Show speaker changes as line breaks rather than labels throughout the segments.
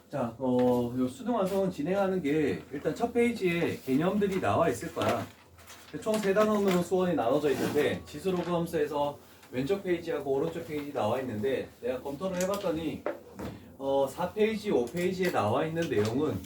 자, 요 수능 완성 진행하는 게 일단 첫 페이지에 개념들이 나와 있을 거야. 총 3단원으로 수원이 나눠져 있는데 지수로그함수에서 왼쪽 페이지하고 오른쪽 페이지 나와 있는데 내가 검토를 해봤더니 4페이지, 5페이지에 나와 있는 내용은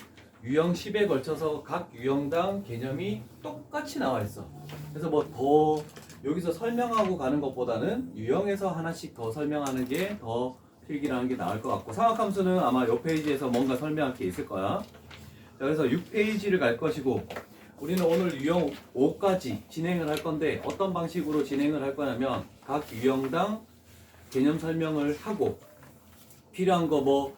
유형 10에 걸쳐서 각 유형당 개념이 똑같이 나와 있어. 그래서 뭐 더 여기서 설명하고 가는 것보다는 유형에서 하나씩 더 설명하는 게 더 필기라는 게 나을 것 같고, 상학함수는 아마 이 페이지에서 뭔가 설명할 게 있을 거야. 자, 그래서 6페이지를 갈 것이고, 우리는 오늘 유형 5까지 진행을 할 건데 어떤 방식으로 진행을 할 거냐면 각 유형당 개념 설명을 하고 필요한 거 뭐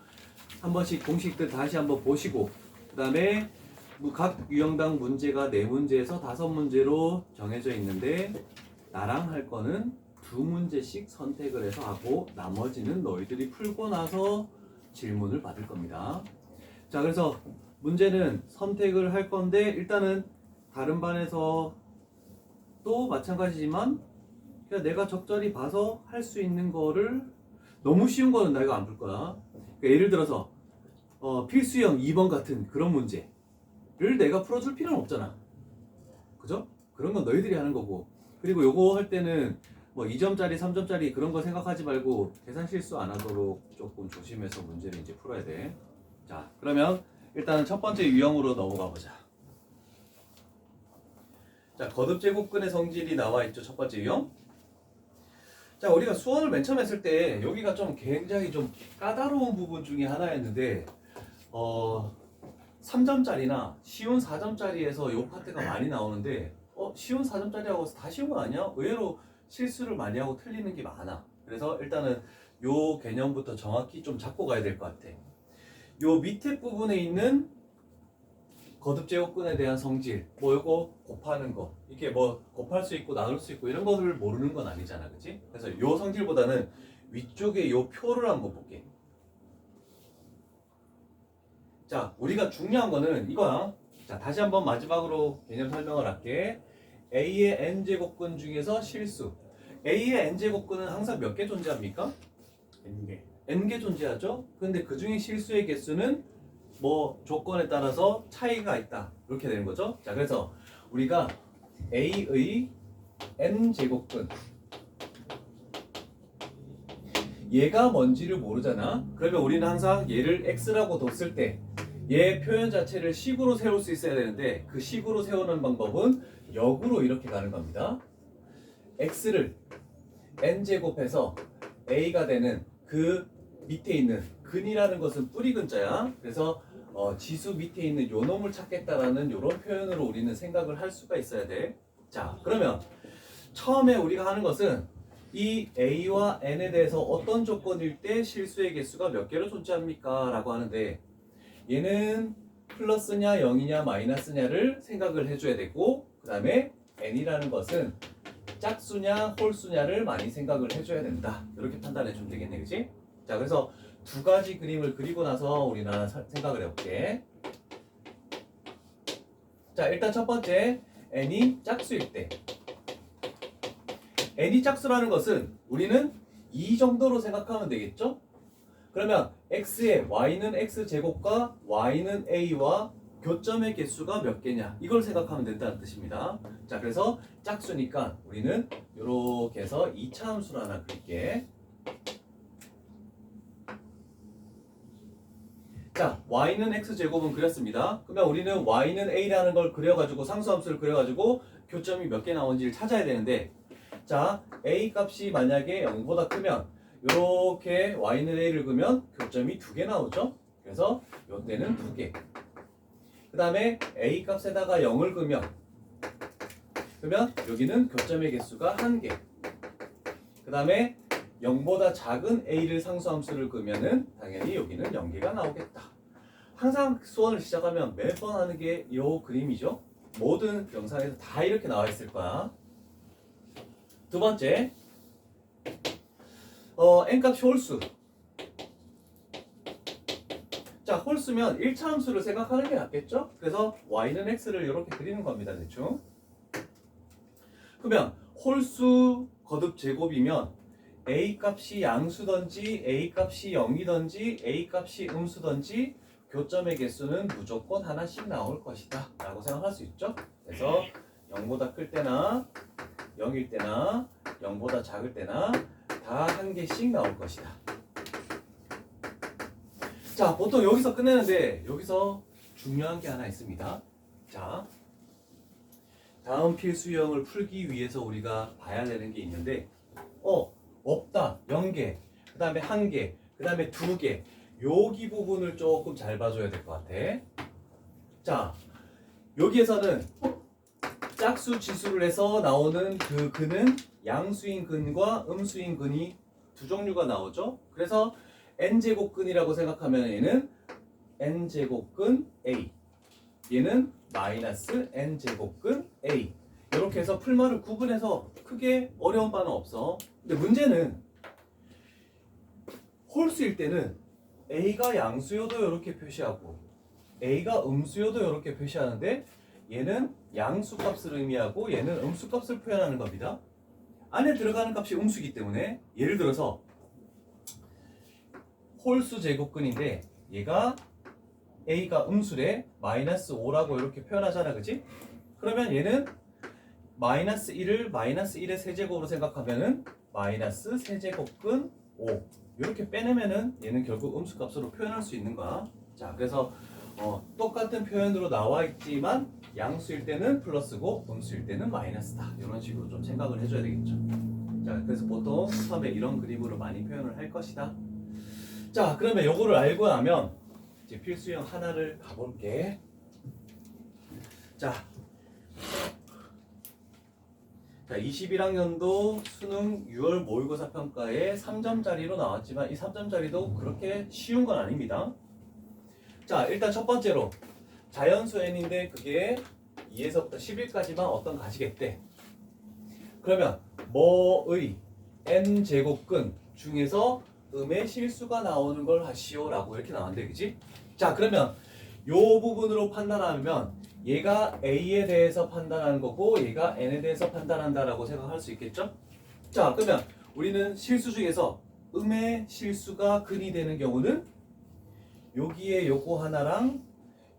한 번씩 공식들 다시 한번 보시고, 그 다음에 각 유형당 문제가 4문제에서 5문제로 정해져 있는데 나랑 할 거는 2문제씩 선택을 해서 하고 나머지는 너희들이 풀고 나서 질문을 받을 겁니다. 자, 그래서 문제는 선택을 할 건데 일단은 다른 반에서 또 마찬가지지만 그냥 내가 적절히 봐서 할 수 있는 거를, 너무 쉬운 거는 내가 안 풀 거야. 그러니까 예를 들어서 필수형 2번 같은 그런 문제를 내가 풀어줄 필요는 없잖아. 그죠? 그런 건 너희들이 하는 거고, 그리고 요거 할 때는 뭐 2점짜리 3점짜리 그런 거 생각하지 말고 계산 실수 안 하도록 조금 조심해서 문제를 이제 풀어야 돼. 자, 그러면 일단은 첫 번째 유형으로 넘어가 보자. 자, 거듭제곱근의 성질이 나와 있죠. 첫 번째 유형. 자, 우리가 수원을 맨 처음 했을 때 여기가 좀 굉장히 좀 까다로운 부분 중에 하나였는데 3점짜리나 쉬운 4점짜리에서 요 파트가 많이 나오는데 쉬운 4점짜리하고 다 쉬운 거 아니야? 의외로 실수를 많이 하고 틀리는 게 많아. 그래서 일단은 요 개념부터 정확히 좀 잡고 가야 될 것 같아. 요 밑에 부분에 있는 거듭제곱근에 대한 성질, 뭐 요거 곱하는 거, 이게 뭐 곱할 수 있고 나눌 수 있고 이런 거를 모르는 건 아니잖아, 그치? 그래서 요 성질보다는 위쪽에 요 표를 한번 볼게. 자, 우리가 중요한 거는 이거야. 자, 다시 한번 마지막으로 개념 설명을 할게. A의 n제곱근 중에서 실수. A의 n제곱근은 항상 몇 개 존재합니까?
n개.
n개 존재하죠? 근데 그 중에 실수의 개수는 뭐 조건에 따라서 차이가 있다. 이렇게 되는 거죠. 자, 그래서 우리가 A의 n제곱근, 얘가 뭔지를 모르잖아. 그러면 우리는 항상 얘를 x라고 뒀을 때 얘 표현 자체를 식으로 세울 수 있어야 되는데 그 식으로 세우는 방법은 역으로 이렇게 가는 겁니다. x를 n제곱해서 a가 되는 그 밑에 있는 근이라는 것은 뿌리 근자야. 그래서 지수 밑에 있는 요 놈을 찾겠다라는 요런 표현으로 우리는 생각을 할 수가 있어야 돼. 자, 그러면 처음에 우리가 하는 것은 이 a와 n에 대해서 어떤 조건일 때 실수의 개수가 몇 개로 존재합니까? 라고 하는데 얘는 플러스냐 0이냐 마이너스냐를 생각을 해줘야 되고, 그 다음에 n이라는 것은 짝수냐 홀수냐를 많이 생각을 해줘야 된다. 이렇게 판단해 주면 되겠네, 그치? 자, 그래서 두 가지 그림을 그리고 나서 우리는 생각을 해볼게. 자, 일단 첫 번째, n이 짝수일 때. n이 짝수라는 것은 우리는 이 정도로 생각하면 되겠죠? 그러면 x의 y는 x제곱과 y는 a와 교점의 개수가 몇 개냐, 이걸 생각하면 된다는 뜻입니다. 자, 그래서 짝수니까 우리는 이렇게 해서 2차 함수를 하나 그릴게. 자, y는 x제곱은 그렸습니다. 그러면 우리는 y는 a라는 걸 그려가지고 상수함수를 그려가지고 교점이 몇 개 나오는지를 찾아야 되는데, 자, a 값이 만약에 0보다 크면 이렇게 y는 a를 그으면 교점이 2개 나오죠. 그래서 이때는 2개. 그 다음에 a 값에다가 0을 그으면 그러면 여기는 교점의 개수가 1개. 그 다음에 0보다 작은 a를 상수함수를 그으면은 당연히 여기는 0개가 나오겠다. 항상 수원을 시작하면 매번 하는 게 이 그림이죠. 모든 영상에서 다 이렇게 나와 있을 거야. 두 번째, n값이 홀수. 자, 홀수면 1차 함수를 생각하는 게 낫겠죠? 그래서 y는 x를 이렇게 그리는 겁니다, 대충. 그러면 홀수 거듭 제곱이면 a 값이 양수든지 a 값이 0이든지 a 값이 음수든지 교점의 개수는 무조건 하나씩 나올 것이다 라고 생각할 수 있죠. 그래서 0보다 클 때나 0일 때나 0보다 작을 때나 다 한 개씩 나올 것이다. 자, 보통 여기서 끝내는데 여기서 중요한 게 하나 있습니다. 자, 다음 필수형을 풀기 위해서 우리가 봐야 되는 게 있는데 없다 0개, 그 다음에 1개, 그 다음에 2개, 여기 부분을 조금 잘 봐줘야 될 것 같아. 자, 여기에서는 짝수 지수를 해서 나오는 그 근은 양수인 근과 음수인 근이 두 종류가 나오죠. 그래서 n제곱근이라고 생각하면 얘는 n제곱근 A, 얘는 마이너스 n제곱근 A, 이렇게 해서 풀말을 구분해서 크게 어려운 바는 없어. 근데 문제는 홀수일 때는 A가 양수여도 이렇게 표시하고 A가 음수여도 이렇게 표시하는데 얘는 양수값을 의미하고 얘는 음수값을 표현하는 겁니다. 안에 들어가는 값이 음수이기 때문에 예를 들어서 홀수 제곱근인데 얘가 A가 음수래 마이너스 5라고 이렇게 표현하잖아, 그치? 그러면 얘는 마이너스 1을 마이너스 1의 세제곱으로 생각하면은 마이너스 세제곱근 5 이렇게 빼내면은 얘는 결국 음수값으로 표현할 수 있는 거야. 자, 그래서 똑같은 표현으로 나와 있지만 양수일 때는 플러스고 음수일 때는 마이너스다. 이런 식으로 좀 생각을 해줘야 되겠죠. 자, 그래서 보통 수업에 이런 그림으로 많이 표현을 할 것이다. 자, 그러면 요거를 알고 나면 이제 필수형 하나를 가볼게. 자, 21학년도 수능 6월 모의고사 평가에 3점짜리로 나왔지만 이 3점짜리도 그렇게 쉬운 건 아닙니다. 자, 일단 첫 번째로 자연수 n인데 그게 2에서부터 10일까지만 어떤 가시겠대. 그러면 뭐의 n제곱근 중에서 음의 실수가 나오는 걸 하시오 라고 이렇게 나왔는데, 그지? 자, 그러면 요 부분으로 판단하면 얘가 A에 대해서 판단하는 거고 얘가 N에 대해서 판단한다 라고 생각할 수 있겠죠? 자, 그러면 우리는 실수 중에서 음의 실수가 근이 되는 경우는 여기에 요거 하나랑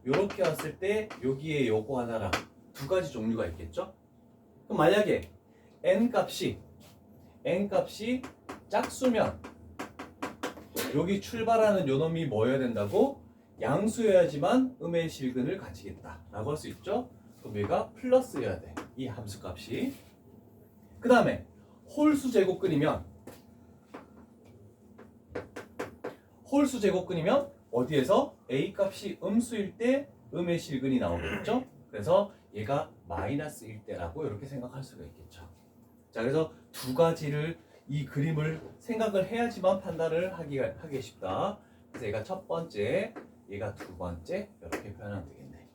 요렇게 왔을 때 여기에 요거 하나랑 두 가지 종류가 있겠죠? 그럼 만약에 N값이 짝수면 여기 출발하는 요 놈이 뭐여야 된다고? 양수여야지만 음의 실근을 가지겠다 라고 할 수 있죠. 그럼 얘가 플러스여야 돼, 이 함수값이. 그 다음에 홀수 제곱근이면 어디에서 A값이 음수일 때 음의 실근이 나오겠죠. 그래서 얘가 마이너스일 때라고 이렇게 생각할 수가 있겠죠. 자, 그래서 두 가지를 이 그림을 생각을 해야지만 판단을 하기 쉽다. 그래서 얘가 첫 번째, 얘가 두 번째 이렇게 표현하면 되겠네.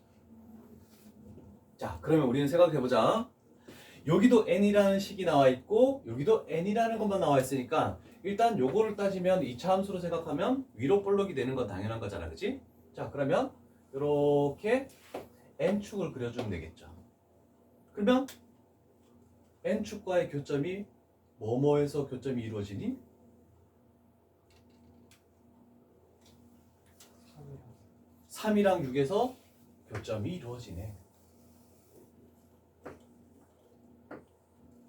자, 그러면 우리는 생각해보자. 여기도 n이라는 식이 나와 있고 여기도 n이라는 것만 나와 있으니까 일단 요거를 따지면 2차 함수로 생각하면 위로 볼록이 되는 건 당연한 거잖아, 그치? 자, 그러면 이렇게 n축을 그려주면 되겠죠. 그러면 n축과의 교점이 뭐뭐에서 교점이 이루어지니? 3이랑 6에서 교점이 이루어지네.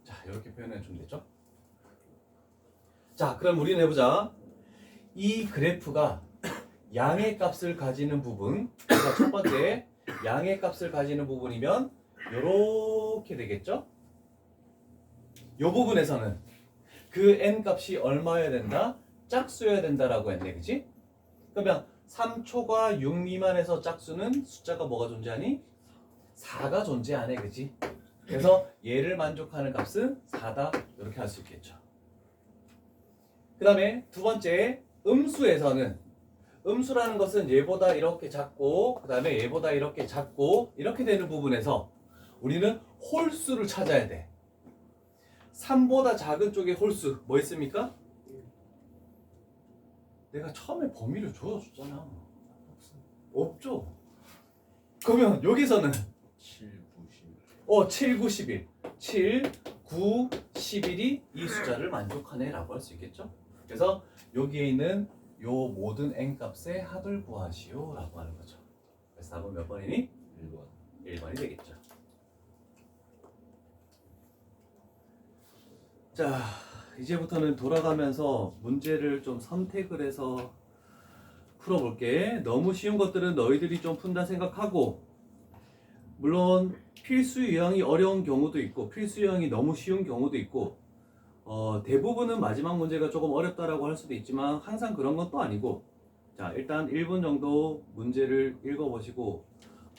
자, 이렇게 표현해 주면 되죠. 자, 그럼 우리는 해보자. 이 그래프가 양의 값을 가지는 부분, 그러니까 첫 번째 양의 값을 가지는 부분이면 이렇게 되겠죠. 이 부분에서는 그 n 값이 얼마여야 된다? 짝수여야 된다라고 했네, 그치? 그러면 3초가 6 미만에서 짝수는 숫자가 뭐가 존재하니? 4가 존재하네, 그치? 그래서 얘를 만족하는 값은 4다 이렇게 할 수 있겠죠. 그 다음에 두 번째, 음수에서는 음수라는 것은 얘보다 이렇게 작고 그 다음에 얘보다 이렇게 작고 이렇게 되는 부분에서 우리는 홀수를 찾아야 돼. 3보다 작은 쪽의 홀수 뭐 있습니까? 내가 처음에 범위를 줘줬잖아. 없죠? 그러면 여기서는
7, 9, 11.
7, 9, 11 7, 9, 11이 이 숫자를 만족하네 라고 할 수 있겠죠? 그래서 여기에 있는 요 모든 n값의 합을 구하시오 라고 하는 거죠. 그래서 답은 몇 번이니?
1번.
1번이 되겠죠. 자, 이제부터는 돌아가면서 문제를 좀 선택을 해서 풀어볼게. 너무 쉬운 것들은 너희들이 좀 푼다 생각하고, 물론 필수 유형이 어려운 경우도 있고 필수 유형이 너무 쉬운 경우도 있고, 대부분은 마지막 문제가 조금 어렵다라고 할 수도 있지만 항상 그런 건 또 아니고, 자, 일단 1분 정도 문제를 읽어보시고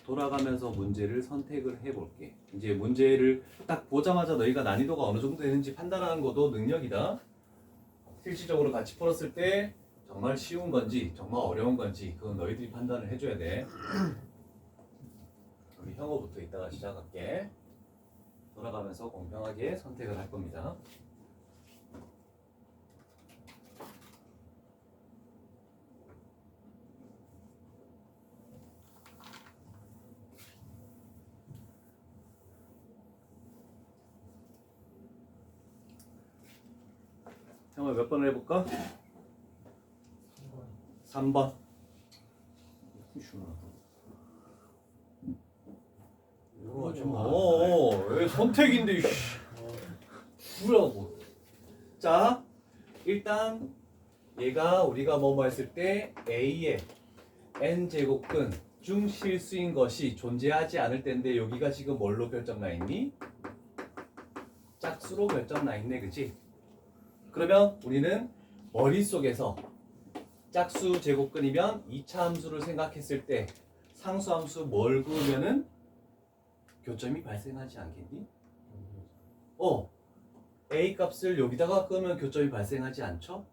돌아가면서 문제를 선택을 해볼게. 이제 문제를 딱 보자마자 너희가 난이도가 어느 정도 되는지 판단하는 것도 능력이다. 실질적으로 같이 풀었을 때 정말 쉬운 건지 정말 어려운 건지 그건 너희들이 판단을 해줘야 돼. 우리 형어부터 이따가 시작할게. 돌아가면서 공평하게 선택을 할 겁니다. 형아 몇 번을 해볼까? 3번. 이거 좀 왜 선택인데 이씨. 뭐라고? 자, 일단 얘가 우리가 뭐뭐 했을 때 A의 n제곱근 중 실수인 것이 존재하지 않을 텐데 여기가 지금 뭘로 결정나 있니? 짝수로 결정나 있네, 그치? 그러면 우리는 머릿속에서 짝수 제곱근이면 2차 함수를 생각했을 때 상수함수 뭘 그으면은 교점이 발생하지 않겠니? A 값을 여기다가 그으면 교점이 발생하지 않죠?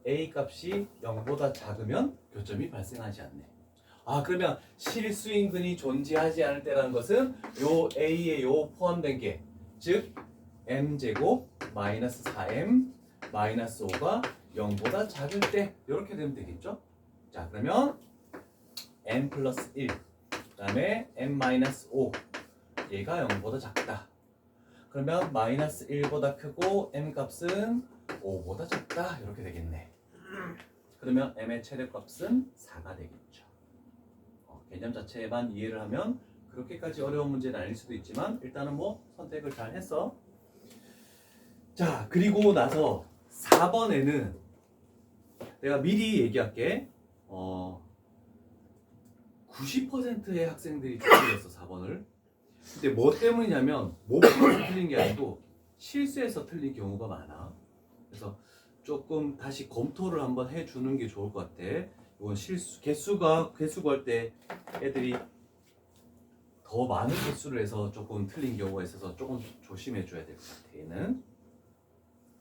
A 값이 0보다 작으면 교점이 발생하지 않네. 아, 그러면 실수인 근이 존재하지 않을 때라는 것은 요 A에 요 포함된 게, 즉 m제곱 마이너스 4m 마이너스 5가 0보다 작을 때 이렇게 되면 되겠죠? 자, 그러면 m 플러스 1 그다음에 m 마이너스 5 얘가 0보다 작다. 그러면 마이너스 1보다 크고 m 값은 5보다 작다 이렇게 되겠네. 그러면 m의 최대값은 4가 되겠죠. 개념 자체만 이해를 하면 그렇게까지 어려운 문제는 아닐 수도 있지만 일단은 뭐 선택을 잘 했어. 자, 그리고 나서 4번에는 내가 미리 얘기할게. 90%의 학생들이 틀렸어 4번을. 근데 뭐 때문이냐면 못 풀어서 틀린 게 아니고 실수해서 틀린 경우가 많아. 그래서 조금 다시 검토를 한번 해주는 게 좋을 것 같아. 이건 실수 개수 구할 때 애들이 더 많은 개수를 해서 조금 틀린 경우가 있어서 조금 조심해 줘야 될 것 같아. 얘는.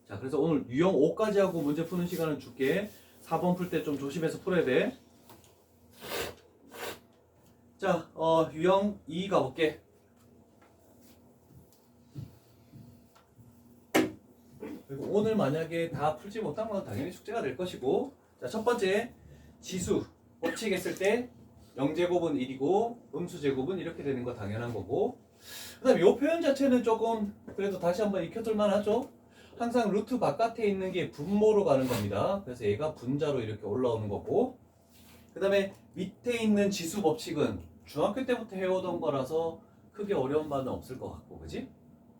자, 그래서 오늘 유형 5까지 하고 문제 푸는 시간을 줄게. 4번 풀 때 좀 조심해서 풀어야 돼. 자, 유형 2 가볼게. 그리고 오늘 만약에 다 풀지 못한 건 당연히 숙제가 될 것이고, 자, 첫 번째 지수 법칙 했을 때 0제곱은 1이고 음수제곱은 이렇게 되는 거 당연한 거고, 그 다음에 이 표현 자체는 조금 그래도 다시 한번 익혀둘만 하죠. 항상 루트 바깥에 있는 게 분모로 가는 겁니다. 그래서 얘가 분자로 이렇게 올라오는 거고, 그 다음에 밑에 있는 지수 법칙은 중학교 때부터 해오던 거라서 크게 어려운 바는 없을 것 같고, 그지?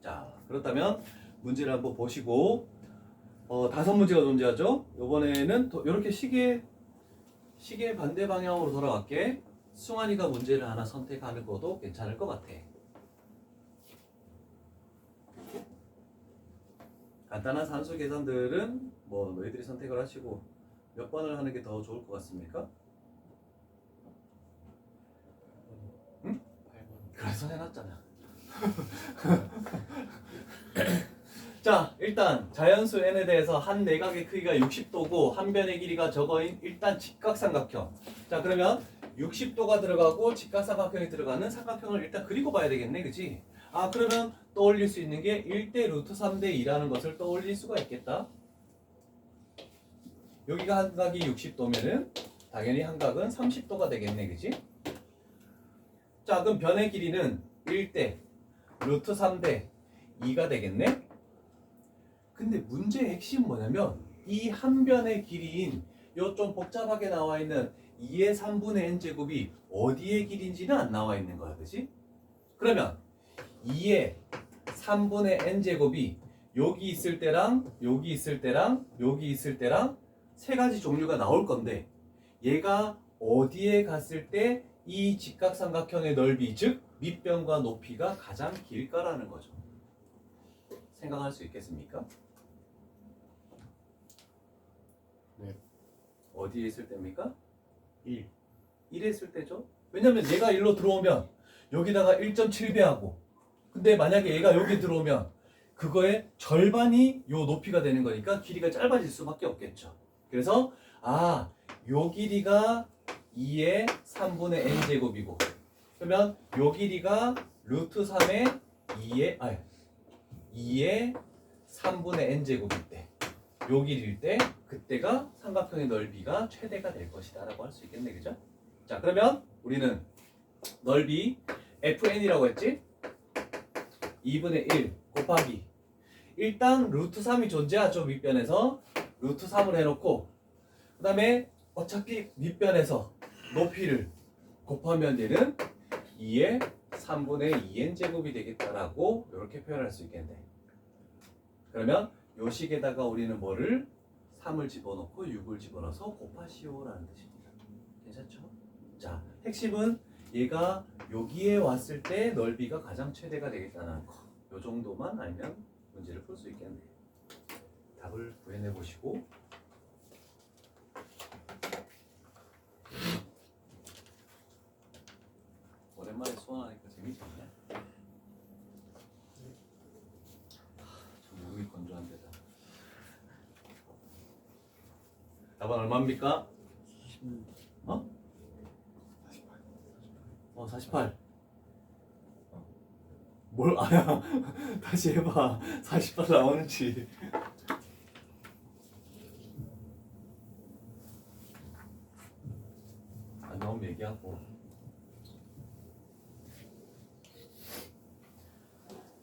자, 그렇다면 문제를 한번 보시고, 5문제가 존재하죠. 이번에는 이렇게 시계 반대 방향으로 돌아갈게. 승환이가 문제를 하나 선택하는 것도 괜찮을 것 같아. 간단한 산수 계산들은 뭐 너희들이 선택을 하시고, 몇 번을 하는 게 더 좋을 것 같습니까? 응? 8번. 그래서 해놨잖아. 자, 일단 자연수 n에 대해서 한 내각의 크기가 60도고 한 변의 길이가 저거인 일단 직각삼각형. 자, 그러면 60도가 들어가고 직각삼각형이 들어가는 삼각형을 일단 그리고 봐야 되겠네, 그치? 아, 그러면 떠올릴 수 있는 게 1대 루트 3대 2라는 것을 떠올릴 수가 있겠다. 여기가 한 각이 60도면은 당연히 한 각은 30도가 되겠네, 그치? 자, 그럼 변의 길이는 1대 루트 3대 2가 되겠네? 근데 문제의 핵심은 뭐냐면 이 한 변의 길이인 요 좀 복잡하게 나와 있는 2의 3분의 n제곱이 어디의 길인지는 안 나와 있는 거야. 그치? 그러면 2의 3분의 n제곱이 여기 있을 때랑 여기 있을 때랑 여기 있을 때랑 세 가지 종류가 나올 건데 얘가 어디에 갔을 때 이 직각삼각형의 넓이 즉 밑변과 높이가 가장 길까라는 거죠. 생각할 수 있겠습니까?
네.
어디에 있을 때입니까?
1.
1에 있을 때죠. 왜냐면 얘가 1로 들어오면 여기다가 1.7배하고 근데 만약에 얘가 여기 들어오면 그거의 절반이 요 높이가 되는 거니까 길이가 짧아질 수밖에 없겠죠. 그래서 요 길이가 2의 3분의 n제곱이고 그러면 요 길이가 루트 3의 2의 3분의 n제곱일 때 요 길이일 때 그때가 삼각형의 넓이가 최대가 될 것이다 라고 할 수 있겠네. 그죠? 자 그러면 우리는 넓이 fn이라고 했지? 2분의 1 곱하기 일단 루트 3이 존재하죠. 밑변에서 루트 3을 해놓고 그 다음에 어차피 밑변에서 높이를 곱하면 얘는 2의 3분의 2n 제곱이 되겠다라고 이렇게 표현할 수 있겠네. 그러면 요 식에다가 우리는 뭐를 3을 집어넣고 6을 집어넣어서 곱하시오라는 뜻입니다. 괜찮죠? 자, 핵심은 얘가 여기에 왔을 때 넓이가 가장 최대가 되겠다는 거. 요 정도만 알면 문제를 풀 수 있겠네. 답을 구해내 보시고 오랜만에 수원하니까 재밌었네. 좀 몸이 건조한 데다. 답은 얼마입니까? 48. 뭘 아야? 다시 해봐. 48 나오는지. 안 나오면 얘기하고.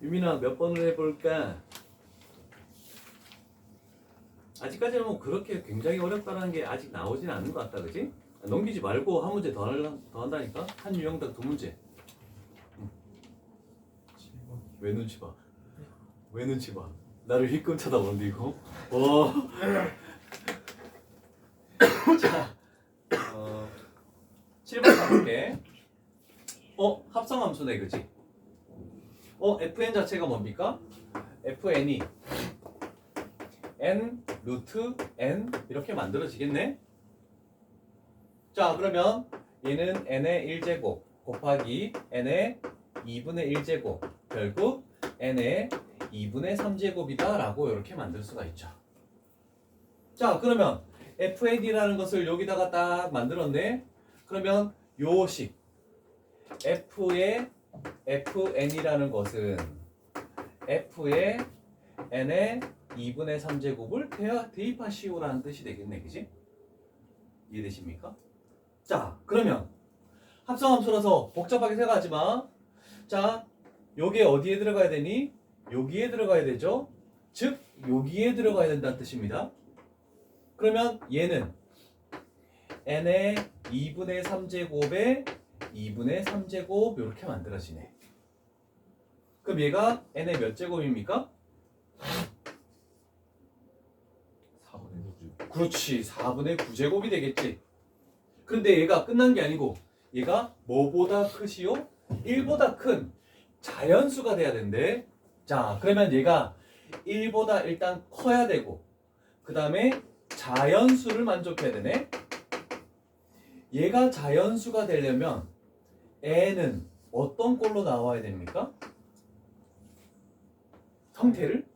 유민아 몇 번을 해볼까? 아직까지는 뭐 그렇게 굉장히 어렵다는 게 아직 나오진 않은 것 같다, 그지? 넘기지 말고 한 문제 더 한다니까? 한 유형당 두 문제. 왜 눈치 봐? 왜 눈치 봐? 나를 힐끔 쳐다보는데 이거? 자, 7번 가볼게. 합성함수네, 그지? fn 자체가 뭡니까? fn이 n 루트 n 이렇게 만들어지겠네? 자, 그러면 얘는 n의 1제곱 곱하기 n의 2분의 1제곱 결국 n의 2분의 3제곱이다 라고 이렇게 만들 수가 있죠. 자, 그러면 fn이라는 것을 여기다가 딱 만들었네. 그러면 요식 f의 fn이라는 것은 f의 n의 2분의 3제곱을 대입하시오라는 뜻이 되겠네. 그지? 이해되십니까? 자, 그러면 합성함수라서 복잡하게 생각하지 마. 자, 요게 어디에 들어가야 되니? 여기에 들어가야 되죠. 즉 여기에 들어가야 된다는 뜻입니다. 그러면 얘는 n의 2분의 3제곱에 2분의 3제곱 이렇게 만들어지네. 그럼 얘가 n의 몇 제곱입니까?
4분의 9.
그렇지, 4분의 9제곱이 되겠지. 근데 얘가 끝난 게 아니고 얘가 뭐보다 크시오? 1보다 큰 자연수가 돼야 된대. 자, 그러면 얘가 1보다 일단 커야 되고 그 다음에 자연수를 만족해야 되네. 얘가 자연수가 되려면 n은 어떤 꼴로 나와야 됩니까? 형태를?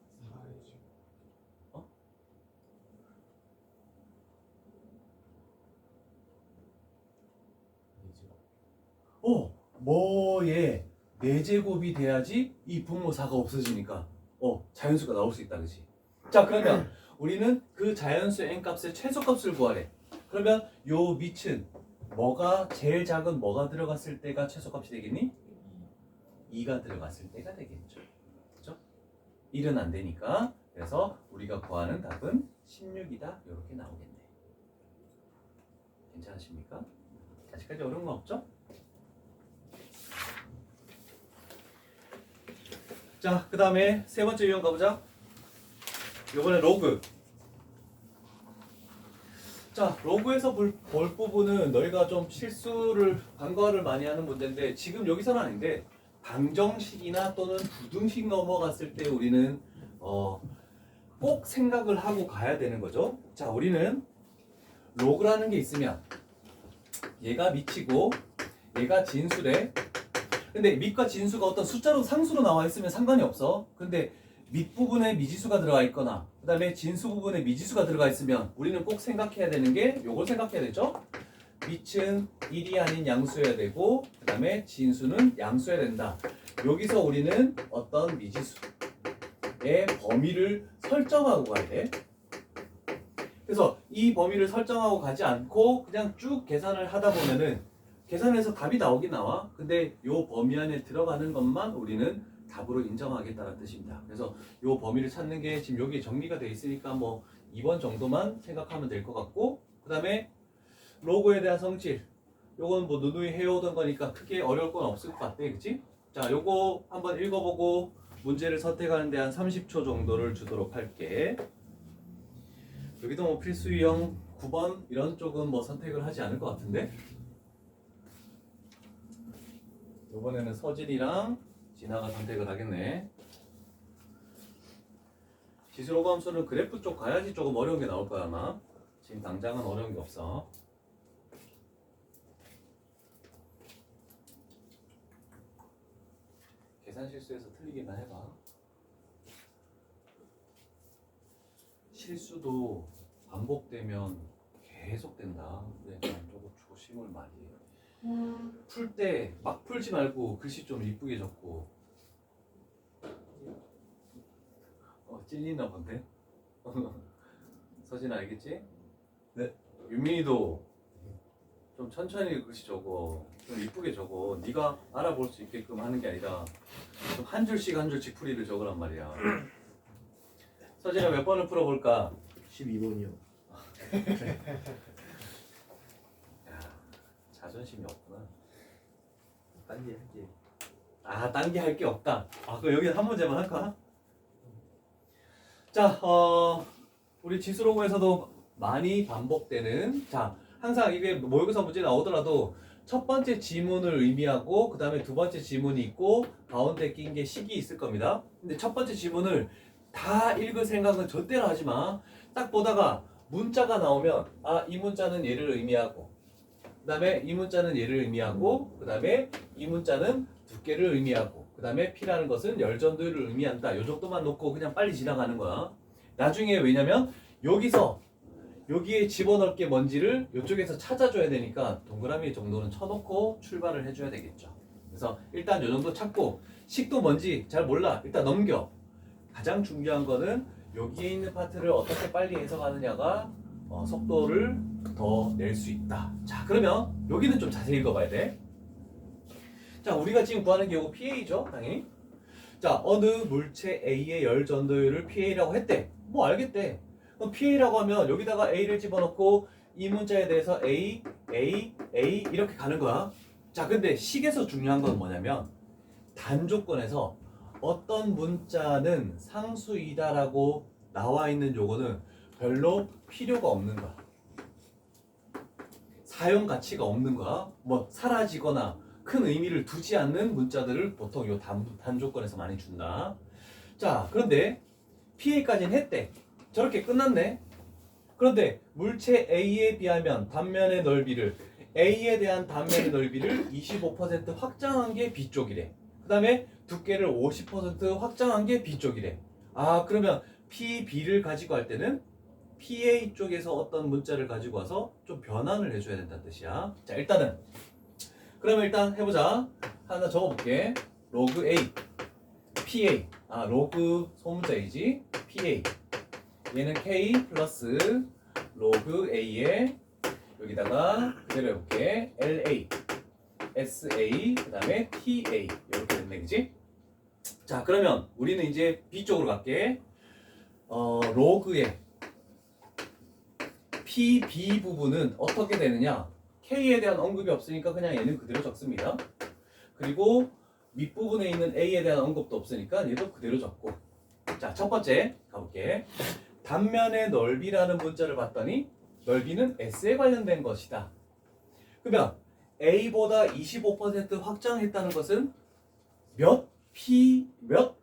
뭐에 4제곱이 돼야지 이 분모사가 없어지니까 자연수가 나올 수 있다, 그치? 자, 그러면 우리는 그 자연수 n값의 최소값을 구하래. 그러면 요 밑은 뭐가 제일 작은 뭐가 들어갔을 때가 최소값이 되겠니? 2가 들어갔을 때가 되겠죠. 그죠? 1은 안 되니까 그래서 우리가 구하는 답은 16이다. 이렇게 나오겠네. 괜찮으십니까? 아직까지 어려운 건 없죠? 자, 그 다음에 세 번째 유형 가보자. 요번에 로그. 자, 로그에서 볼 부분은 너희가 좀 실수를 간과를 많이 하는 문제인데 지금 여기서는 아닌데 방정식이나 또는 부등식 넘어갔을 때 우리는 꼭 생각을 하고 가야 되는 거죠. 자, 우리는 로그라는 게 있으면 얘가 밑이고 얘가 진수래. 근데 밑과 진수가 어떤 숫자로 상수로 나와 있으면 상관이 없어. 근데 밑부분에 미지수가 들어가 있거나 그 다음에 진수 부분에 미지수가 들어가 있으면 우리는 꼭 생각해야 되는 게 요걸 생각해야 되죠. 밑은 1이 아닌 양수여야 되고 그 다음에 진수는 양수여야 된다. 여기서 우리는 어떤 미지수의 범위를 설정하고 가야 돼. 그래서 이 범위를 설정하고 가지 않고 그냥 쭉 계산을 하다 보면은 계산해서 답이 나오긴 나와. 근데 요 범위 안에 들어가는 것만 우리는 답으로 인정하겠다는 뜻입니다. 그래서 요 범위를 찾는 게 지금 여기 정리가 돼 있으니까 뭐 2번 정도만 생각하면 될 것 같고 그 다음에 로그에 대한 성질 요건 뭐 누누이 해오던 거니까 크게 어려울 건 없을 것 같아. 그치? 자, 요거 한번 읽어보고 문제를 선택하는 데 한 30초 정도를 주도록 할게. 여기도 뭐 필수 유형 9번 이런 쪽은 뭐 선택을 하지 않을 것 같은데 이번에는 서진이랑 진아가 선택을 하겠네. 지수로그 함수는 그래프 쪽 가야지 조금 어려운 게 나올 거야 아마. 지금 당장은 어려운 게 없어. 계산 실수해서 틀리기만 해봐. 실수도 반복되면 계속 된다. 그러니까 조금 조심을 많이 해. 풀 때 막 풀지 말고 글씨 좀 이쁘게 적고. 찔리나 본데? 서진아 알겠지?
네.
윤민이도 좀 천천히 글씨 적어. 좀 이쁘게 적어. 네가 알아볼 수 있게끔 하는 게 아니라 좀 한 줄씩 한 줄씩 풀이를 적으란 말이야. 서진아 몇 번을 풀어볼까?
12번이요.
야, 자존심이 없구나.
딴게 할게.
딴 게 할 게 없다. 그럼 여기 한 문제만 할까? 자, 우리 지수로그에서도 많이 반복되는, 자, 항상 이게 모의고사 문제 나오더라도 첫 번째 지문을 의미하고 그 다음에 두 번째 지문이 있고 가운데 낀 게 식이 있을 겁니다. 근데 첫 번째 지문을 다 읽을 생각은 절대로 하지 마. 딱 보다가 문자가 나오면 이 문자는 얘를 의미하고 그 다음에 이 문자는 얘를 의미하고 그 다음에 이 문자는 두께를 의미하고 그 다음에 P라는 것은 열전도율을 의미한다. 요 정도만 놓고 그냥 빨리 지나가는 거야. 나중에 왜냐면 여기에 집어넣을 게 뭔지를 이쪽에서 찾아줘야 되니까 동그라미 정도는 쳐놓고 출발을 해줘야 되겠죠. 그래서 일단 요 정도 찾고 식도 뭔지 잘 몰라. 일단 넘겨. 가장 중요한 거는 여기에 있는 파트를 어떻게 빨리 해석하느냐가 속도를 더 낼 수 있다. 자, 그러면 여기는 좀 자세히 읽어봐야 돼. 자, 우리가 지금 구하는 게 이거 PA죠, 당연히. 자, 어느 물체 A의 열 전도율을 PA라고 했대. 뭐 알겠대. 그럼 PA라고 하면 여기다가 A를 집어넣고 이 문자에 대해서 A 이렇게 가는 거야. 자, 근데 식에서 중요한 건 뭐냐면 단조건에서 어떤 문자는 상수이다라고 나와 있는 요거는 별로 필요가 없는 거야. 사용 가치가 없는 거야. 뭐 사라지거나 큰 의미를 두지 않는 문자들을 보통 요 단조건에서 많이 준다. 자, 그런데 PA까지는 했대. 저렇게 끝났네. 그런데 물체 A에 비하면 단면의 넓이를 A에 대한 단면의 넓이를 25% 확장한 게 B쪽이래. 그 다음에 두께를 50% 확장한 게 B쪽이래. 그러면 PB를 가지고 할 때는 PA 쪽에서 어떤 문자를 가지고 와서 좀 변환을 해줘야 된다는 뜻이야. 자, 그러면 일단 해보자. 하나 적어볼게. 로그 A, PA. 로그 소문자이지. PA. 얘는 K 플러스 로그 A에 여기다가 그대로 해볼게. LA, SA, 그 다음에 TA. 이렇게 됐네, 그지? 자, 그러면 우리는 이제 B 쪽으로 갈게. 로그의 PB 부분은 어떻게 되느냐? K에 대한 언급이 없으니까 그냥 얘는 그대로 적습니다. 그리고 밑부분에 있는 A에 대한 언급도 없으니까 얘도 그대로 적고. 자, 첫 번째 가볼게. 단면의 넓이라는 문자를 봤더니 넓이는 S에 관련된 것이다. 그러면 A보다 25% 확장했다는 것은 몇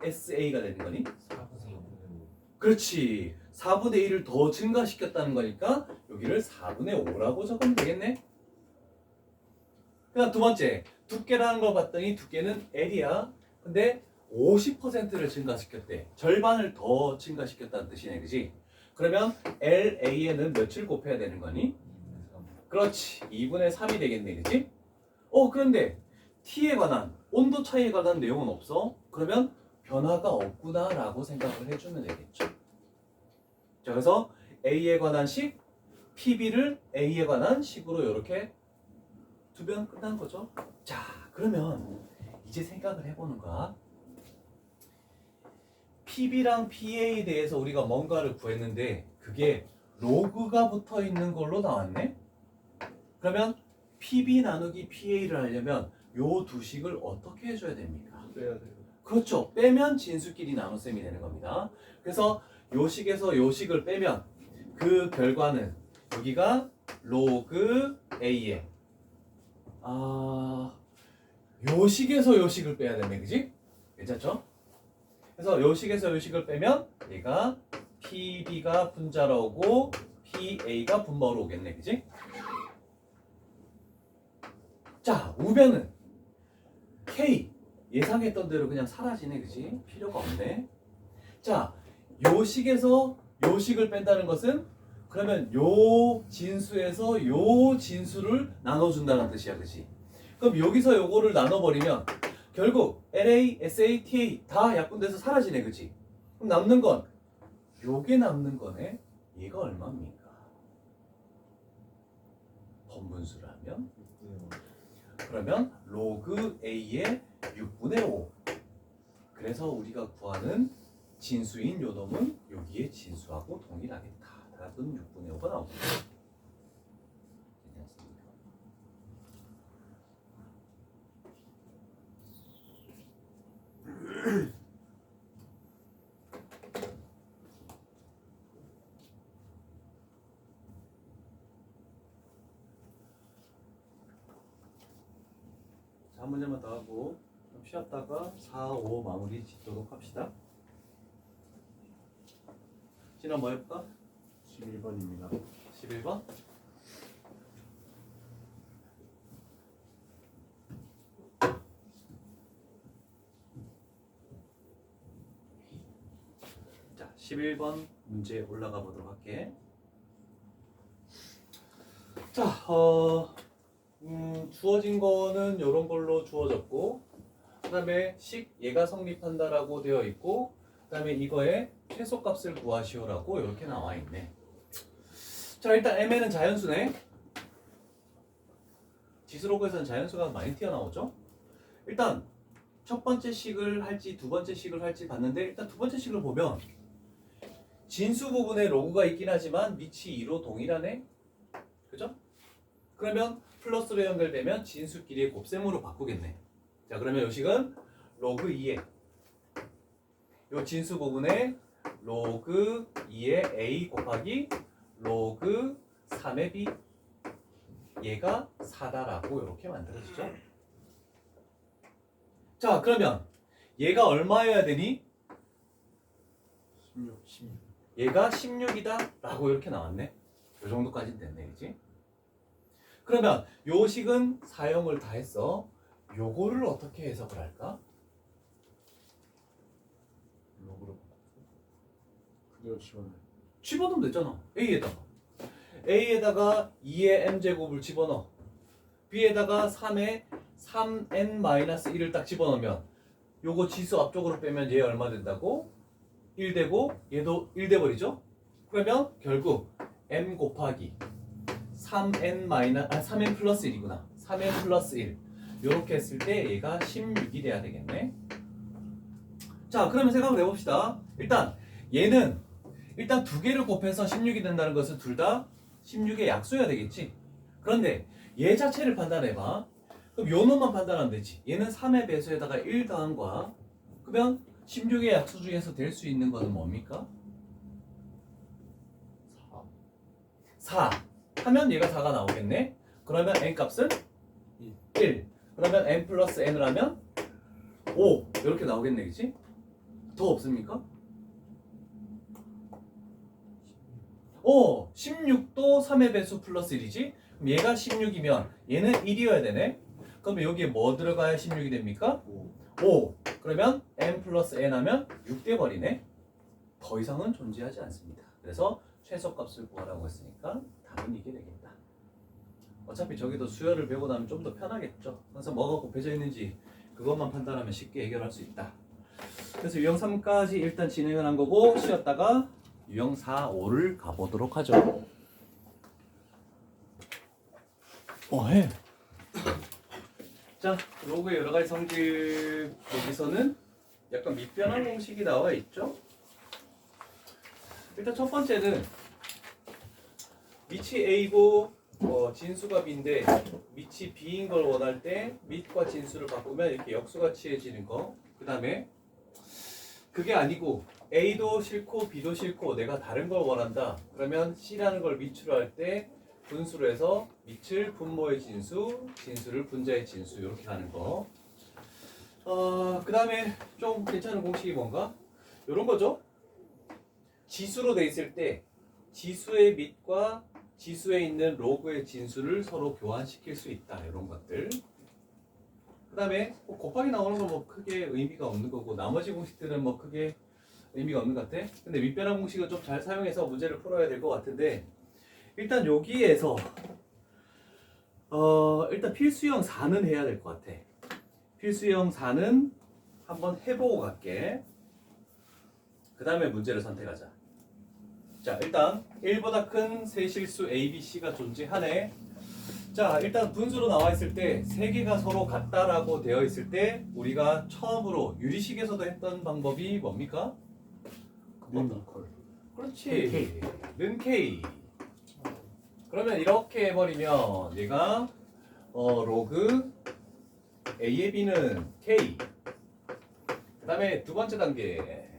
SA가 되는 거니? 4분의 1을 더 증가시켰다는 거니까 여기를 4분의 5라고 적으면 되겠네. 그다음 두 번째, 두께라는 걸 봤더니 두께는 L이야. 근데 50%를 증가시켰대. 절반을 더 증가시켰다는 뜻이네, 그지? 그러면 LA에는 몇을 곱해야 되는 거니? 그렇지, 2분의 3이 되겠네, 그지? 그런데 T에 관한, 온도 차이에 관한 내용은 없어. 그러면 변화가 없구나라고 생각을 해주면 되겠죠. 자, 그래서 A에 관한 식, PB를 A에 관한 식으로 이렇게 두면 끝난 거죠. 자, 그러면 이제 생각을 해보는 거야. PB랑 PA에 대해서 우리가 뭔가를 구했는데 그게 로그가 붙어 있는 걸로 나왔네. 그러면 PB 나누기 PA를 하려면 요 두 식을 어떻게 해줘야 됩니까?
빼야 돼요.
그렇죠. 빼면 진수끼리 나눗셈이 되는 겁니다. 그래서 요 식에서 요 식을 빼면 그 결과는 여기가 로그 A에 요 식에서 요 식을 빼야 되네, 그지? 괜찮죠? 그래서 요 식에서 요 식을 빼면 얘가 PB가 분자로 오고 PA가 분모로 오겠네, 그지? 자, 우변은 K 예상했던 대로 그냥 사라지네, 그지? 필요가 없네. 자, 요 식에서 요 식을 뺀다는 것은 그러면 요 진수에서 요 진수를 나눠준다는 뜻이야, 그지? 그럼 여기서 요거를 나눠버리면 결국 LA, SA, TA 다 약분돼서 사라지네, 그지? 그럼 남는 건 요게 남는 거네. 얘가 얼마입니까? 번분수라면 그러면 로그 A의 6분의 5. 그래서 우리가 구하는 진수인 요 놈은 여기에 진수하고 동일하겠다. 답은 6분의 5가 나옵니다. 괜찮습니다. 자, 한 문제만 더 하고 좀 쉬었다가 4, 5 마무리 짓도록 합시다. 진아 뭐 해볼까?
11번입니다.
11번? 자, 11번 문제 올라가 보도록 할게. 자, 주어진 거는 이런 걸로 주어졌고, 그 다음에 식 얘가 성립한다라고 되어 있고, 그 다음에 이거의 최소값을 구하시오라고 이렇게 나와 있네. 자, 일단 M에는 자연수네. 지수로그에서는 자연수가 많이 튀어나오죠. 일단 첫 번째 식을 할지 두 번째 식을 할지 봤는데, 일단 두 번째 식을 보면 진수 부분에 로그가 있긴 하지만 밑이 2로 동일하네. 그죠? 그러면 플러스로 연결되면 진수끼리의 곱셈으로 바꾸겠네. 자, 그러면 이 식은 로그 2에 요 진수 부분에 로그 2의 A 곱하기 로그 3의 B 얘가 4다라고 이렇게 만들어지죠. 자, 그러면 얘가 얼마여야 되니?
16.
얘가 16이다 라고 이렇게 나왔네. 요 정도까지는 됐네, 그지? 그러면 요 식은 사용을 다 했어. 요거를 어떻게 해석을 할까?
로그로 그대로
집어넣으면 되잖아. A에다가 2의 m제곱을 집어넣어. B에다가 3의 3n-1을 딱 집어넣으면 요거 지수 앞쪽으로 빼면 얘 얼마 된다고? 1 되고 얘도 1 돼버리죠? 그러면 결국 m 곱하기 3n 플러스 1이구나. 3n 플러스 1 요렇게 했을 때 얘가 16이 돼야 되겠네. 자, 그러면 생각을 해봅시다. 일단 얘는 일단 두 개를 곱해서 16이 된다는 것은 둘 다 16의 약수여야 되겠지. 그런데 얘 자체를 판단해봐. 그럼 요 놈만 판단하면 되지. 얘는 3의 배수에다가 1 더한 거야. 그러면 16의 약수 중에서 될 수 있는 거는 뭡니까? 4 하면 얘가 4가 나오겠네. 그러면 n 값은 1. 그러면 n 플러스 n을 하면 5 이렇게 나오겠네, 그치? 더 없습니까? 16도 3의 배수 플러스 1이지? 그럼 얘가 16이면 얘는 1이어야 되네. 그럼 여기에 뭐 들어가야 16이 됩니까? 5. 그러면 n 플러스 n 하면 6 돼버리네. 더 이상은 존재하지 않습니다. 그래서 최소값을 구하라고 했으니까 답은 이게 되겠다. 어차피 저기도 수열을 배우고 나면 좀 더 편하겠죠. 그래서 뭐가 곱해져 있는지 그것만 판단하면 쉽게 해결할 수 있다. 그래서 유형 3까지 일단 진행을 한 거고 쉬었다가 유형 4, 5를 가보도록 하죠. 해. 자, 로그의 여러 가지 성질 여기서는 약간 밑변환 공식이 나와 있죠. 일단 첫 번째는 밑이 A고 진수가 B인데 밑이 B인 걸 원할 때 밑과 진수를 바꾸면 이렇게 역수가 취해지는 거. 그 다음에 그게 아니고 A도 싫고 B도 싫고 내가 다른 걸 원한다. 그러면 C라는 걸 밑으로 할 때 분수로 해서 밑을 분모의 진수, 진수를 분자의 진수 이렇게 가는 거. 그 다음에 좀 괜찮은 공식이 뭔가? 이런 거죠. 지수로 돼 있을 때 지수의 밑과 지수에 있는 로그의 진수를 서로 교환시킬 수 있다. 이런 것들. 그 다음에 곱하기 나오는 건 뭐 크게 의미가 없는 거고 나머지 공식들은 뭐 크게 의미가 없는 것 같아. 근데 밑변환 공식을 좀 잘 사용해서 문제를 풀어야 될 것 같은데 일단 여기에서 일단 필수형 4는 해야 될 것 같아. 필수형 4는 한번 해보고 갈게. 그 다음에 문제를 선택하자. 자, 일단 1보다 큰 세실수 A, B, C가 존재하네. 자, 일단 분수로 나와 있을 때 세 개가 서로 같다라고 되어 있을 때 우리가 처음으로 유리식에서도 했던 방법이 뭡니까? 그렇지. 는 K. 그러면 이렇게 해버리면 얘가 로그 A의 B는 K. 그 다음에 두 번째 단계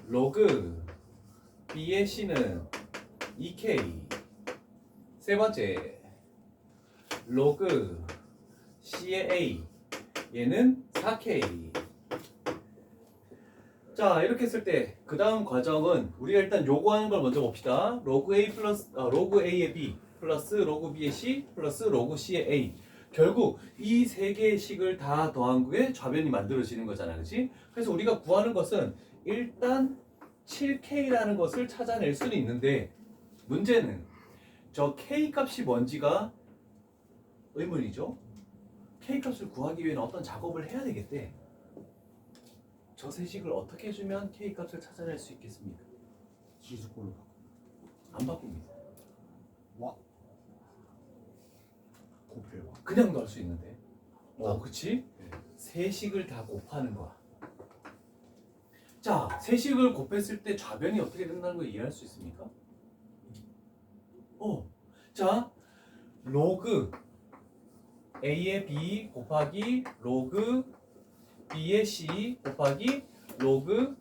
로그 B의 C는 2K. 세 번째 로그 C의 A 얘는 4K. 자, 이렇게 했을 때 그 다음 과정은 우리가 일단 요구하는 걸 먼저 봅시다. 로그 A 플러스 로그 A의 B 플러스 로그 B의 C 플러스 로그 C의 A. 결국 이 세 개의 식을 다 더한 후에 좌변이 만들어지는 거잖아, 그렇지? 그래서 우리가 구하는 것은 일단 7K라는 것을 찾아낼 수는 있는데 문제는 저 K 값이 뭔지가 의문이죠. K 값을 구하기 위해는 어떤 작업을 해야 되겠대. 저 세 식을 어떻게 해주면 K 값을 찾아낼 수 있겠습니까?
지수꼴로
안 바꿉니다.
와 곱해요.
그냥도 할 수 있는데. 그치? 세 식을 다 곱하는 거야. 자, 세 식을 곱했을 때 좌변이 어떻게 된다는 걸 이해할 수 있습니까? 자, 로그 A의 B 곱하기 로그 B의 C 곱하기 로그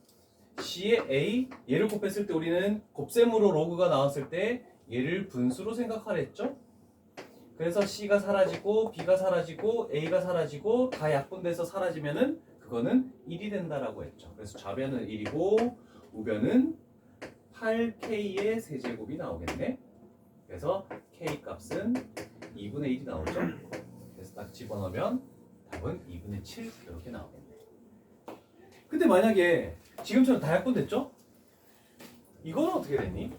C의 A 얘를 곱했을 때 우리는 곱셈으로 로그가 나왔을 때 얘를 분수로 생각하랬죠? 그래서 C가 사라지고 B가 사라지고 A가 사라지고 다 약분돼서 사라지면은 그거는 1이 된다라고 했죠. 그래서 좌변은 1이고 우변은 8K의 세제곱이 나오겠네. 그래서 K 값은 2분의 1이 나오죠. 그래서 딱 집어넣으면 답은 2분의 7 이렇게 나오겠네. 근데 만약에 지금처럼 다 약분됐죠? 이거는 어떻게 됐니?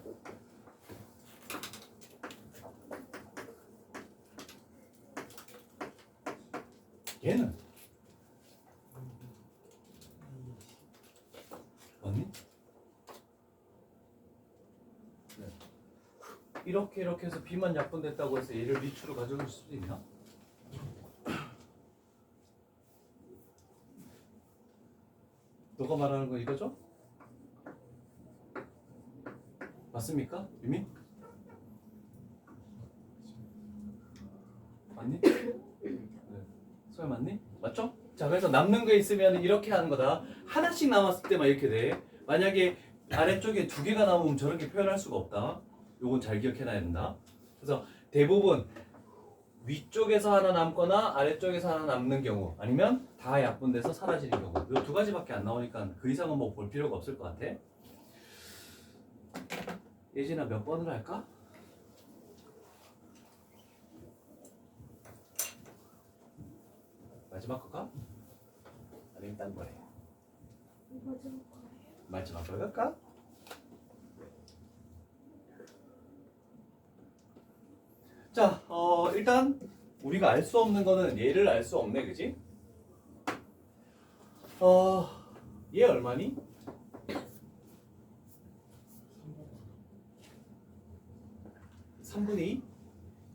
얘는 맞니? 네. 이렇게 해서 B만 약분됐다고 해서 얘를 밑으로 가져올 수도 있나? 너가 말하는 거 이거죠? 맞습니까? 유미? 맞니? 네. 소연 맞니? 맞죠? 자, 그래서 남는 거 있으면 이렇게 하는 거다. 하나씩 남았을 때만 이렇게 돼. 만약에 아래쪽에 두 개가 남으면 저렇게 표현할 수가 없다. 요건 잘 기억해놔야 된다. 그래서 대부분 위쪽에서 하나 남거나 아래쪽에서 하나 남는 경우, 아니면 다 약분돼서 사라지는 경우, 이 두 가지밖에 안 나오니까 그 이상은 뭐 볼 필요가 없을 것 같아. 예진아, 몇 번을 할까? 마지막 거가? 아니면 딴 거래? 마지막 거 할까? 자, 일단 우리가 알 수 없는 거는 얘를 알 수 없네, 그지? 얘 얼마니? 3분의 2?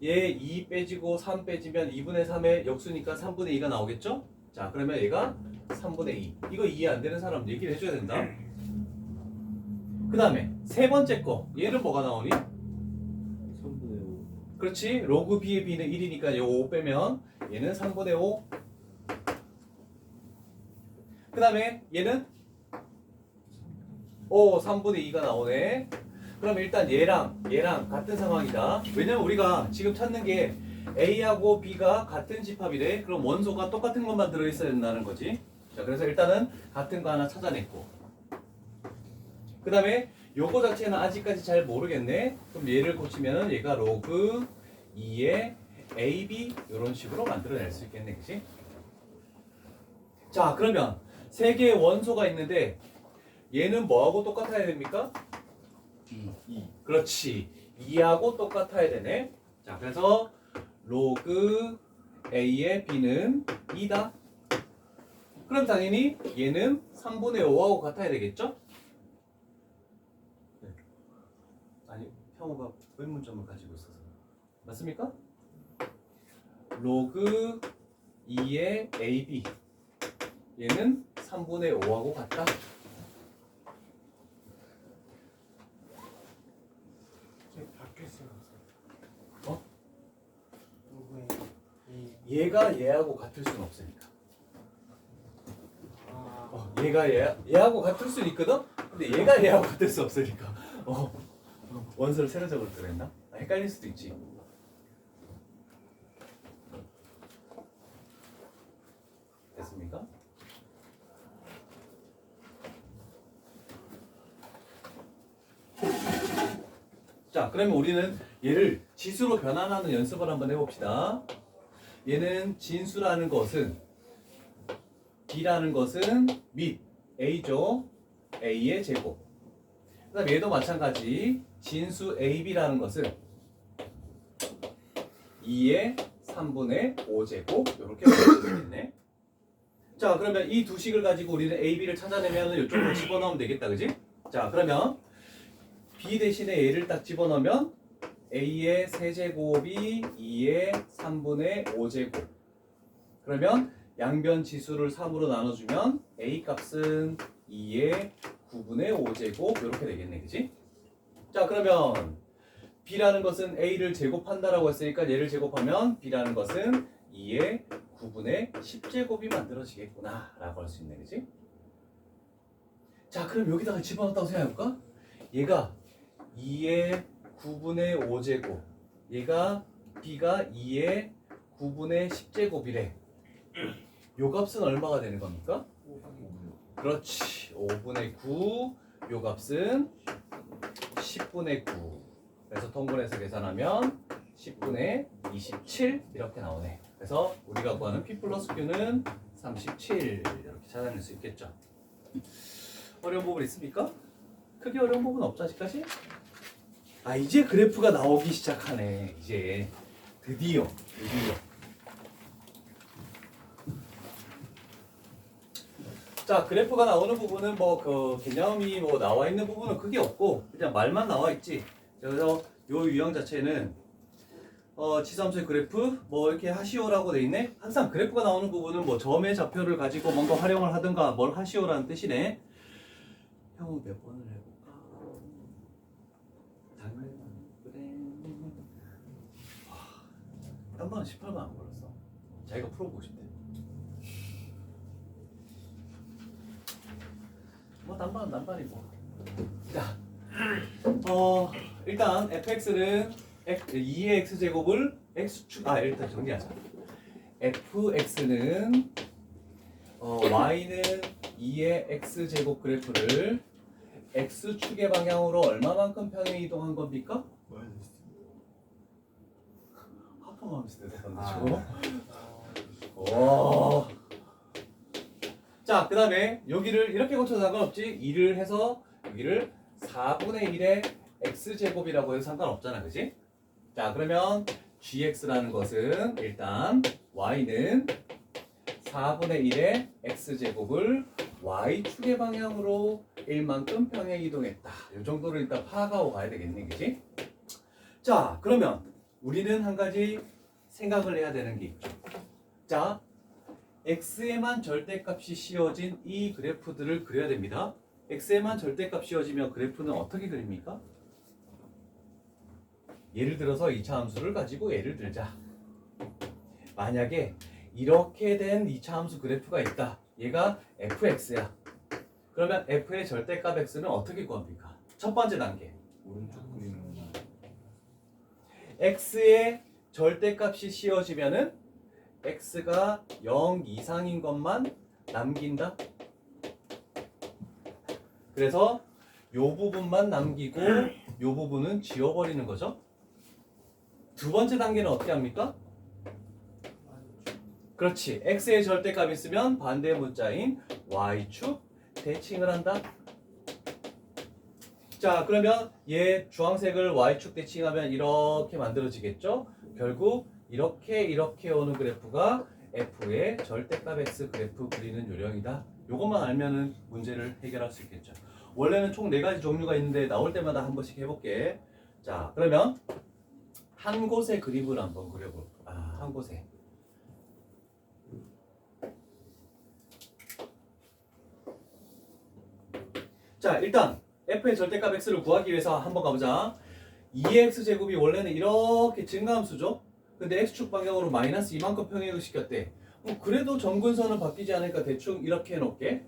얘 2 빼지고 3 빼지면 2분의 3의 역수니까 3분의 2가 나오겠죠? 자, 그러면 얘가 3분의 2. 이거 이해 안 되는 사람 얘기를 해줘야 된다. 그 다음에 세 번째 거, 얘는 뭐가 나오니?
3분의 5.
그렇지. 로그 b의 b는 1이니까 요 5 빼면 얘는 3분의 5. 그 다음에 얘는 3분의 2가 나오네. 그럼 일단 얘랑 같은 상황이다. 왜냐면 우리가 지금 찾는 게 A하고 B가 같은 집합이래. 그럼 원소가 똑같은 것만 들어있어야 된다는 거지. 자, 그래서 일단은 같은 거 하나 찾아냈고, 그 다음에 요거 자체는 아직까지 잘 모르겠네. 그럼 얘를 고치면 얘가 로그 2의 AB 이런 식으로 만들어낼 수 있겠네, 그치? 자, 그러면 세 개의 원소가 있는데 얘는 뭐하고 똑같아야 됩니까? 2. 그렇지. 2하고 똑같아야 되네. 자, 그래서 로그 A의 B는 2다. 그럼 당연히 얘는 3분의 5하고 같아야 되겠죠? 네. 아니, 형우가 의문점을 가지고 있어서. 맞습니까? 로그 2의 AB 얘는 3분의 5하고 같다.
바뀌었어요.
어?
누구의
얘가 얘하고 같을 수는 없으니까.
아,
얘가 얘하고 같을 수는 있거든? 근데 얘가 얘하고 같을 수 없으니까. 원소를 새로 적을 그랬나? 헷갈릴 수도 있지. 됐습니까? 자, 그러면 우리는 얘를 지수로 변환하는 연습을 한번 해봅시다. 얘는 진수라는 것은 B라는 것은 및 A죠. A의 제곱. 그 다음 얘도 마찬가지. 진수 AB라는 것은 2의 3분의 5제곱 이렇게 되겠네. 자, 그러면 이 두 식을 가지고 우리는 AB를 찾아내면 이쪽으로 집어넣으면 되겠다, 그지? 자, 그러면 B 대신에 얘를 딱 집어넣으면 A의 세제곱이 2의 3분의 5제곱. 그러면 양변 지수를 3으로 나눠주면 A 값은 2의 9분의 5제곱 이렇게 되겠네, 그지? 자, 그러면 B라는 것은 A를 제곱한다라고 했으니까 얘를 제곱하면 B라는 것은 2의 9분의 10제곱이 만들어지겠구나 라고 할 수 있네, 그지? 자, 그럼 여기다가 집어넣었다고 생각해볼까? 얘가 2의 9분의 5제곱, 얘가 B가 2의 9분의 10제곱이래. 요 값은 얼마가 되는 겁니까?
5분의
그렇지. 5분의 9. 요 값은 10분의 9. 그래서 통분해서 계산하면 10분의 27 이렇게 나오네. 그래서 우리가 구하는 P 플러스 Q는 37 이렇게 찾아낼 수 있겠죠. 어려운 부분 있습니까? 크게 어려운 부분 없죠, 아직까지? 아, 이제 그래프가 나오기 시작하네. 이제 드디어. 자, 그래프가 나오는 부분은 뭐 그 개념이 뭐 나와 있는 부분은 크게 없고 그냥 말만 나와 있지. 그래서 요 유형 자체는 지수함수의 그래프 뭐 이렇게 하시오라고 돼 있네. 항상 그래프가 나오는 부분은 뭐 점의 좌표를 가지고 뭔가 활용을 하든가 뭘 하시오라는 뜻이네. 형은 몇 번을 해볼까? 단반은 18번 안 걸렸어. 자기가 풀어보고 싶대. 뭐 단반은 단반이고. 자, 일단 fx는 2의 x제곱을 x축 일단 정리하자. fx는 y는 2의 x제곱 그래프를 x축의 방향으로 얼마만큼 평행 이동한 겁니까? 하품하면서 대답한다 지금. 오. 자, 그 다음에 여기를 이렇게 고쳐도 상관없지. 2를 해서 여기를 4분의 1의 x제곱이라고 해도 상관없잖아, 그지? 자, 그러면 gx라는 것은 일단 y는 4분의 1의 x제곱을 y축의 방향으로 1만큼 평행 이동했다. 이 정도를 일단 파악하고 가야 되겠네, 그지? 자, 그러면 우리는 한 가지 생각을 해야 되는 게 있죠. 자, x에만 절대값이 씌워진 이 그래프들을 그려야 됩니다. x에만 절대값 씌워지면 그래프는 어떻게 그립니까? 예를 들어서 2차 함수를 가지고 예를 들자. 만약에 이렇게 된 2차 함수 그래프가 있다. 얘가 fx야. 그러면 f의 절대값 x는 어떻게 구합니까? 첫 번째 단계.
오른쪽 그리는
x의 절대값이 씌워지면은 x가 0 이상인 것만 남긴다. 그래서 요 부분만 남기고 요 부분은 지워버리는 거죠. 두 번째 단계는 어떻게 합니까? 그렇지. x의 절대값 있으면 반대 문자인 y축 대칭을 한다. 자, 그러면 얘 주황색을 y축 대칭하면 이렇게 만들어지겠죠? 결국 이렇게 오는 그래프가 f의 절대값 x 그래프 그리는 요령이다. 요것만 알면은 문제를 해결할 수 있겠죠. 원래는 총 4가지 종류가 있는데 나올 때마다 한 번씩 해볼게. 자, 그러면 한 곳의 그림을 한번 그려볼까? 한 곳에. 자, 일단 f의 절대값 x를 구하기 위해서 한번 가보자. 2x 제곱이 원래는 이렇게 증가함수죠. 근데 x축 방향으로 마이너스 이만큼 평행을 시켰대. 그래도 점근선은 바뀌지 않으니까 대충 이렇게 해놓을게.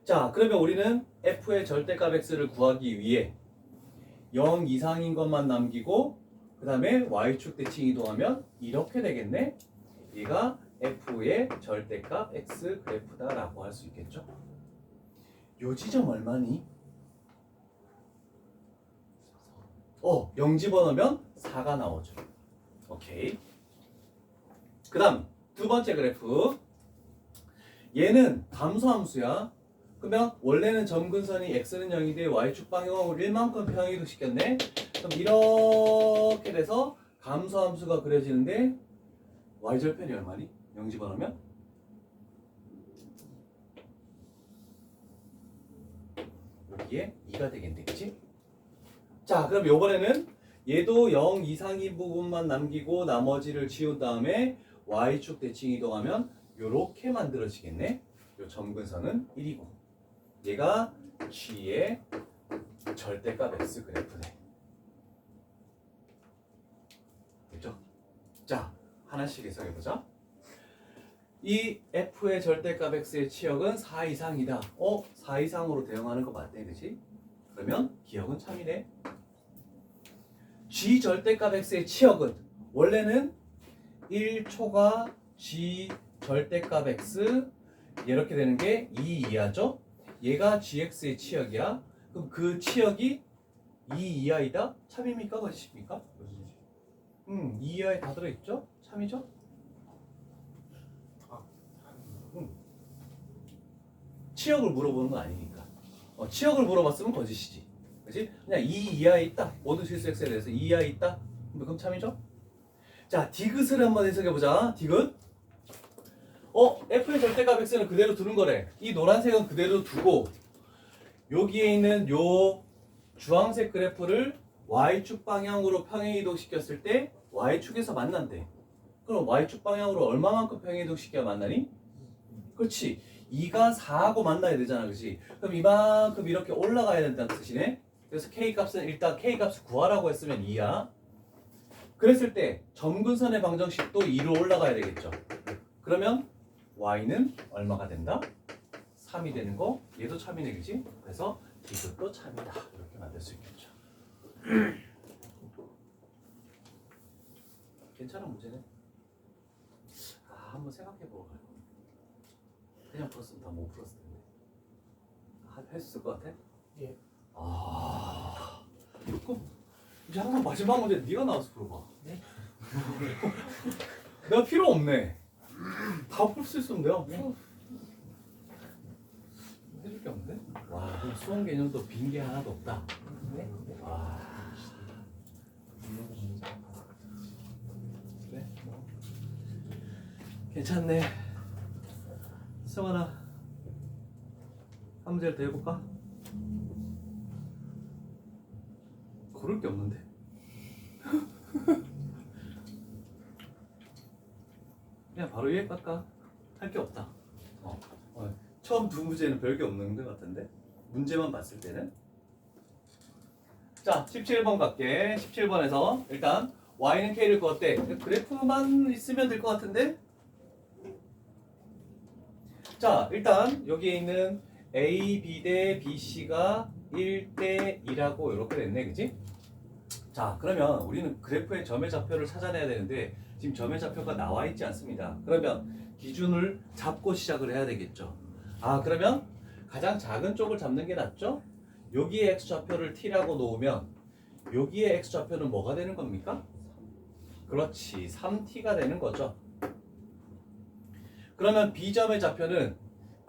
자, 그러면 우리는 f의 절대값 x를 구하기 위해 0 이상인 것만 남기고 그 다음에 y축 대칭 이동하면 이렇게 되겠네. 얘가 f의 절대값 x 그래프다라고 할 수 있겠죠. 요 지점 얼마니? 0 집어넣으면 4가 나오죠. 오케이. 그 다음 두 번째 그래프. 얘는 감소함수야. 그러면 원래는 점근선이 x는 0인데 y축 방향으로 1만큼 평행이동 시켰네. 그럼 이렇게 돼서 감소함수가 그려지는데 y절편이 얼마니? 0 집어넣으면? 여기에 2가 되겠네, 그치? 자, 그럼 요번에는 얘도 0 이상인 부분만 남기고 나머지를 지운 다음에 y축 대칭 이동하면 요렇게 만들어지겠네. 요 점근선은 1이고 얘가 g의 절대값 x 그래프네. 됐죠? 자, 하나씩 해석해보자. 이 f의 절대값 x의 치역은 4 이상이다. 4 이상으로 대응하는 거 맞네, 그치? 그러면 기억은 참이네. g 절대값 x의 치역은 원래는 1초가 g 절대값 x 이렇게 되는 게 2 이하죠? 얘가 gx의 치역이야. 그럼 그 치역이 2 이하이다? 참입니까? 거짓입니까? 2 이하에 다 들어있죠? 참이죠? 치역을 물어보는 건 아니니까. 치역을 물어봤으면 거짓이지. 그치? 그냥 2 이하에 있다. 모든 실수 x에 대해서 2 이하에 있다. 그럼 참이죠? 자, 디귿을 한번 해석해보자. 디귿. f의 절대값 x는 그대로 두는 거래. 이 노란색은 그대로 두고 여기에 있는 요 주황색 그래프를 y축 방향으로 평행 이동시켰을 때 y축에서 만난대. 그럼 y축 방향으로 얼마만큼 평행 이동시켜야 만나니? 그렇지. 2가 4하고 만나야 되잖아, 그렇지? 그럼 이만큼 이렇게 올라가야 된다는 뜻이네. 그래서 k 값은 일단 k 값을 구하라고 했으면 2야. 그랬을 때 점근선의 방정식도 2로 올라가야 되겠죠. 그러면 y는 얼마가 된다? 3이 되는 거. 얘도 참이네, 그지? 그래서 이것도 참이다. 이렇게 만들 수 있겠죠. 괜찮은 문제네. 한번 생각해 보고 가요. 그냥 풀었으면 다 못 풀었을 텐데. 할 수 있을 것 같아?
예.
그럼 이제 항상 마지막 문제 네가 나와서 풀어봐.
네?
내가 필요 없네. 다 풀 수 있으면 내가 해줄 게 없는데? 와, 그럼 수험 개념도 빈 게 하나도 없다.
네?
와, 그래? 뭐. 괜찮네. 승환아, 한 문제를 더 해볼까? 고를 게 없는데. 그냥 바로 위에 깎아. 할 게 없다. 처음 두 문제는 별게 없는 것 같은데 문제만 봤을 때는. 자, 17번 갈게. 17번에서 일단 y는 k를 그었대. 그래프만 있으면 될 것 같은데. 자, 일단 여기에 있는 a, b 대 b, c가 1대 2라고 이렇게 됐네, 그지? 자, 그러면 우리는 그래프의 점의 좌표를 찾아내야 되는데 지금 점의 좌표가 나와 있지 않습니다. 그러면 기준을 잡고 시작을 해야 되겠죠. 그러면 가장 작은 쪽을 잡는 게 낫죠? 여기에 x좌표를 t라고 놓으면 여기에 x좌표는 뭐가 되는 겁니까? 그렇지, 3t가 되는 거죠. 그러면 b점의 좌표는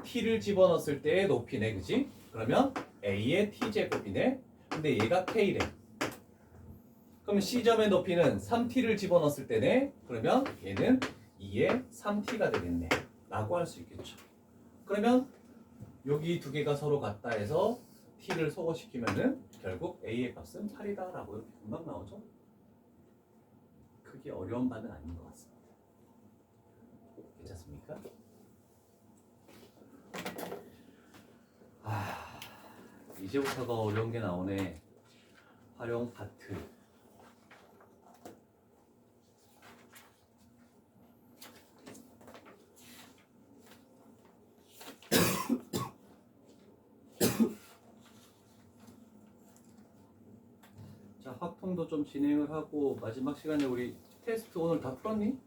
t를 집어넣었을 때의 높이네, 그지? 그러면 a의 t제곱이네. 근데 얘가 k래. 그럼 C점의 높이는 3t를 집어넣었을 때네. 그러면 얘는 2의 3t가 되겠네 라고 할 수 있겠죠. 그러면 여기 두 개가 서로 같다 해서 t를 소거시키면은 결국 a의 값은 8이다 라고 이렇게 금방 나오죠. 크게 어려운 바는 아닌 것 같습니다. 괜찮습니까? 이제부터가 어려운 게 나오네. 활용 파트. 자, 확통도 좀 진행을 하고 마지막 시간에 우리 테스트 오늘 다 풀었니?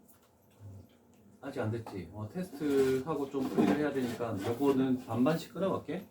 아직 안 됐지? 테스트하고 좀 풀이를 해야 되니까 요거는 반반씩 끊어갈게.